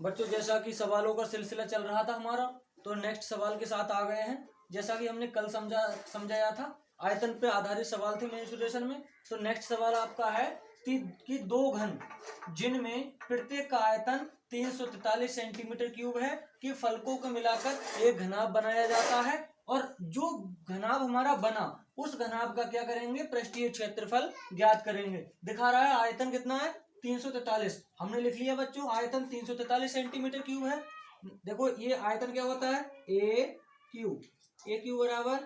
बच्चों जैसा कि सवालों का सिलसिला चल रहा था हमारा, तो नेक्स्ट सवाल के साथ आ गए हैं। जैसा कि हमने कल समझाया था, आयतन पे आधारित सवाल थे मेंसुरेशन में। तो नेक्स्ट सवाल आपका है कि दो घन जिनमें प्रत्येक का आयतन 343 सेंटीमीटर क्यूब है कि फलकों को मिलाकर एक घनाभ बनाया जाता है, और जो घनाभ हमारा बना उस घनाभ का क्या करेंगे, पृष्ठीय क्षेत्रफल ज्ञात करेंगे। दिखा रहा है आयतन कितना है, 343। हमने लिख लिया बच्चों, आयतन 343 सेंटीमीटर क्यूब है। देखो ये आयतन क्या होता है, ए क्यू बराबर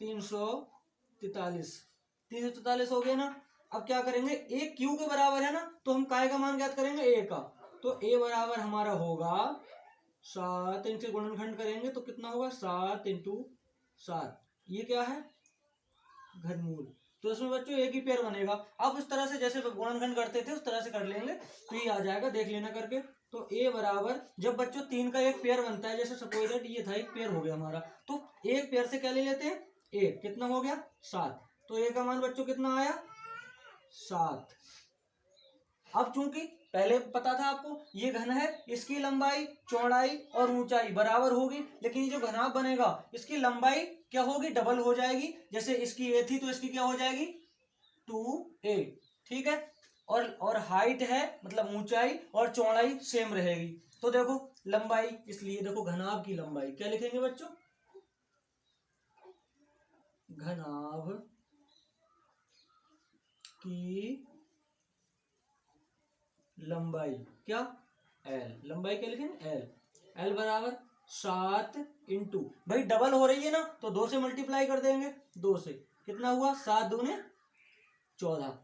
343 हो गया ना। अब क्या करेंगे, ए क्यू के बराबर है ना, तो हम काय का मान ज्ञात करेंगे, ए का। तो ए बराबर हमारा होगा 7, इनसे गुणनखंड करेंगे तो कितना होगा, 7 × 7। ये क्या है, घनमूल। तो इसमें बच्चों एक ही पेयर बनेगा। अब उस तरह से जैसे गुणनखंड करते थे उस तरह से कर लेंगे तो ये आ जाएगा, देख लेना करके। तो ए बराबर, जब बच्चों 3 का एक पेयर बनता है, जैसे सपोज दैट ये था, एक पेयर हो गया हमारा, तो एक पेयर से क्या ले लेते हैं, एक, कितना हो गया, 7। तो ए का मान बच्चों कितना आया, 7। अब चूंकि पहले पता था आपको ये घन है, इसकी लंबाई, चौड़ाई और ऊंचाई बराबर होगी, लेकिन ये जो घनाभ बनेगा इसकी लंबाई क्या होगी, डबल हो जाएगी। जैसे इसकी ए थी तो इसकी क्या हो जाएगी, 2a, ठीक है। और हाइट है मतलब ऊंचाई और चौड़ाई सेम रहेगी। तो देखो लंबाई, इसलिए देखो घनाभ की लंबाई क्या लिखेंगे बच्चों, घनाभ की लंबाई क्या, एल। लंबाई क्या लिखेंगे, एल बराबर 7 इंटू, भाई डबल हो रही है ना तो 2 से मल्टीप्लाई कर देंगे, 2 से कितना हुआ, 7 दूने 14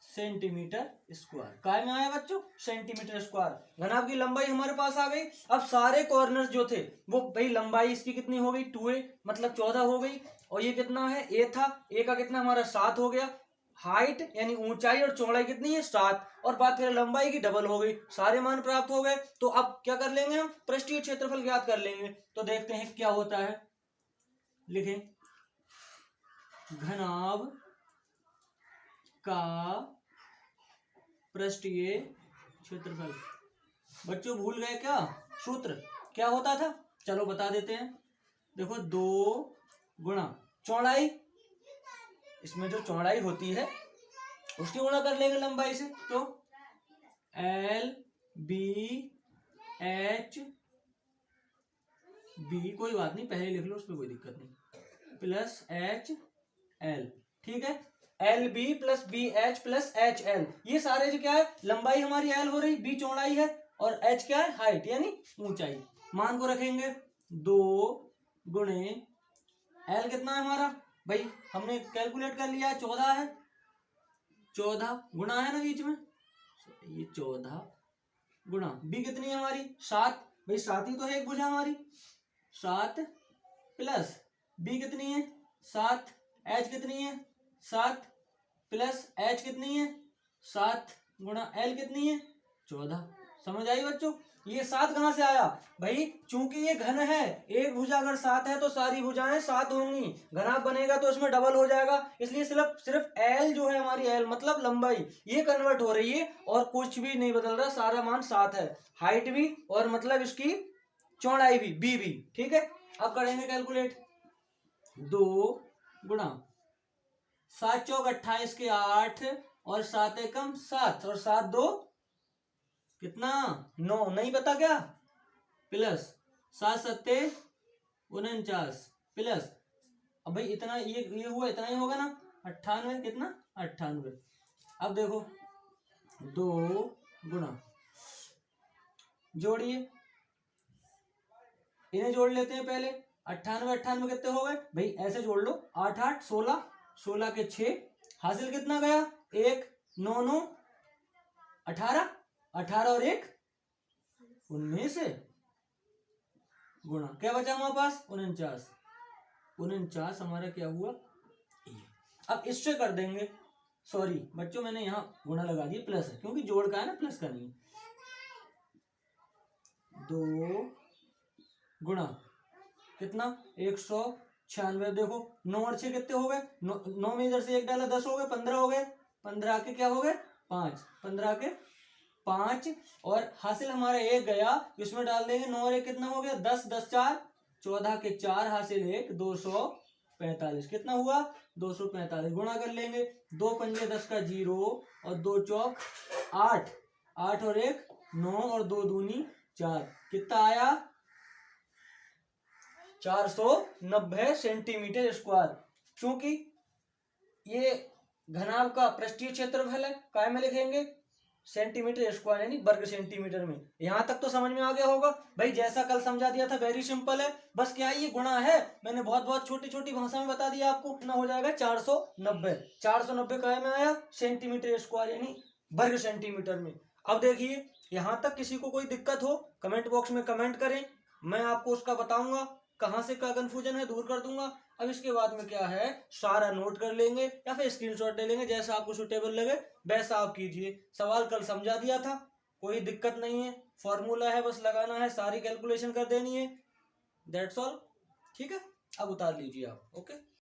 सेंटीमीटर स्क्वायर। काय में आया बच्चों, सेंटीमीटर स्क्वायर। घनाभ की लंबाई हमारे पास आ गई। अब सारे कॉर्नर्स जो थे वो, भाई लंबाई इसकी कितनी हो गई, 2a मतलब 14 हो गई, और ये कितना है, a था, a का कितना हमारा 7 हो गया। हाइट यानी ऊंचाई और चौड़ाई कितनी है, 7, और बात करें लंबाई की, डबल हो गई। सारे मान प्राप्त हो गए। तो अब क्या कर लेंगे, हम पृष्ठीय क्षेत्रफल ज्ञात कर लेंगे। तो देखते हैं क्या होता है, लिखें, घनाभ का पृष्ठीय क्षेत्रफल। बच्चों भूल गए क्या, सूत्र क्या होता था, चलो बता देते हैं। देखो 2 गुणा चौड़ाई, इसमें जो चौड़ाई होती है उसकी गुणा कर लेंगे लंबाई से, तो LBH, बी कोई बात नहीं पहले लिख लो, उसमें कोई दिक्कत नहीं, प्लस HL, ठीक है। LB plus BH plus HL, ये सारे जो क्या है, लंबाई हमारी L हो रही, B चौड़ाई है, और H क्या है, हाइट यानी ऊंचाई। मान को रखेंगे 2 गुणे L कितना है हमारा, भाई हमने कैलकुलेट कर लिया है, 14 है, 14 गुणा है ना बीच में, ये 14 गुणा B कितनी है हमारी, 7, भाई 7 ही तो है एक भुजा हमारी, 7 प्लस B कितनी है, 7, H कितनी है, 7 प्लस H कितनी है, 7 गुणा L कितनी है, 14। समझ आई बच्चों, ये 7 कहां से आया, भाई चूंकि ये घन है, एक भुजा अगर 7 है तो सारी भुजाएं 7 होंगी, घनाभ बनेगा तो इसमें डबल हो जाएगा, इसलिए सिर्फ L जो है हमारी, L मतलब लंबाई, ये कन्वर्ट हो रही है और कुछ भी नहीं बदल रहा, सारा मान 7 है, हाइट भी और मतलब इसकी चौड़ाई भी, B भी, ठीक है। अब करेंगे कैलकुलेट, 2 गुणा 7 चौक 28 के 8 और 7 एकम 7 और 7 2 कितना, 9, नहीं पता क्या, प्लस 7 सत्ते 49 प्लस, अब भाई इतना ये हुआ, इतना ही होगा ना, 98, कितना 98। अब देखो 2 गुणा, जोड़िए, इन्हें जोड़ लेते हैं पहले, 98 कितने हो गए, भाई ऐसे जोड़ लो, 8 8 16, 16 के 6, हासिल कितना गया, 1, 9 9 18, 18 और 1 19, गुणा क्या बचा हमारे पास, 49, 49 हमारा क्या हुआ। अब इससे कर देंगे, सॉरी बच्चों मैंने यहाँ गुणा लगा दिया, प्लस है क्योंकि जोड़ का है ना, प्लस का नहीं। 2 गुणा कितना, 196, देखो 9 और 6 कितने हो गए, 9 में इधर से 1 डाला 10 हो गए, 15 हो गए, 15 के क्या हो गए 5, 15 के 5 और हासिल हमारा 1 गया, इसमें डाल देंगे 9 और 1 कितना हो गया 10, 10 4 14 के 4 हासिल 1 245 कितना हुआ 245 गुणा कर लेंगे 2 पंजे 10 का 0 और 2 चौक 8 8 और 1 9 और 2 दूनी 4 कितना आया 490 सेंटीमीटर स्क्वायर। क्योंकि ये घनाभ का पृष्ठीय क्षेत्रफल है, काय में लिखेंगे सेंटीमीटर स्क्वायर यानी वर्ग सेंटीमीटर में। यहां तक तो समझ में आ गया होगा भाई, जैसा कल समझा दिया था, वेरी सिंपल है। बस क्या ये गुणा है, मैंने बहुत बहुत छोटी छोटी भाषा में बता दिया आपको। कितना हो जाएगा 490 490 काय में आया सेंटीमीटर स्क्वायर यानी वर्ग सेंटीमीटर में। अब देखिए यहां तक किसी को कोई दिक्कत हो कमेंट बॉक्स में कमेंट करें, मैं आपको उसका बताऊंगा कहां से क्या कंफ्यूजन है दूर कर दूंगा। अब इसके बाद में क्या है, सारा नोट कर लेंगे या फिर स्क्रीनशॉट ले लेंगे, जैसा आपको सुटेबल लगे वैसा आप कीजिए। सवाल कल समझा दिया था, कोई दिक्कत नहीं है, फॉर्मूला है बस लगाना है, सारी कैलकुलेशन कर देनी है, दैट्स ऑल। ठीक है, अब उतार लीजिए आप। ओके।